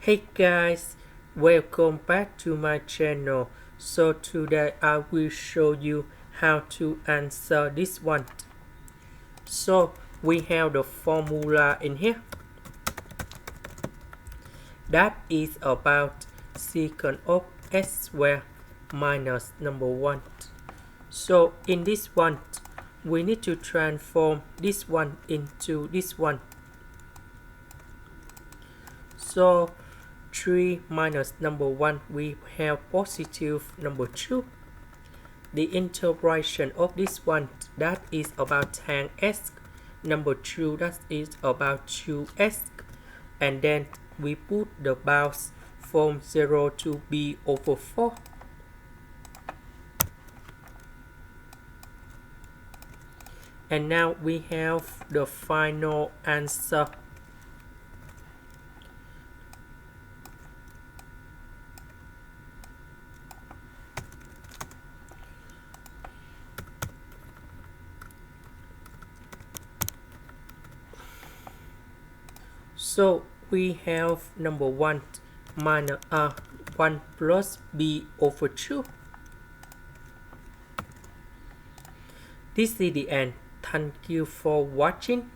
Hey guys, welcome back to my channel. So today I will show you how to answer this one. So we have the formula in here. That is about secant of s squared minus number 1. So in this one, we need to transform this one into this one. So 3 minus number 1, we have positive number 2. The integration of this one, that is about tan s. Number 2, that is about 2s. And then we put the bounds from 0 to b over 4. And now we have the final answer. So we have number 1 minus 1 plus b over 2. This is the end. Thank you for watching.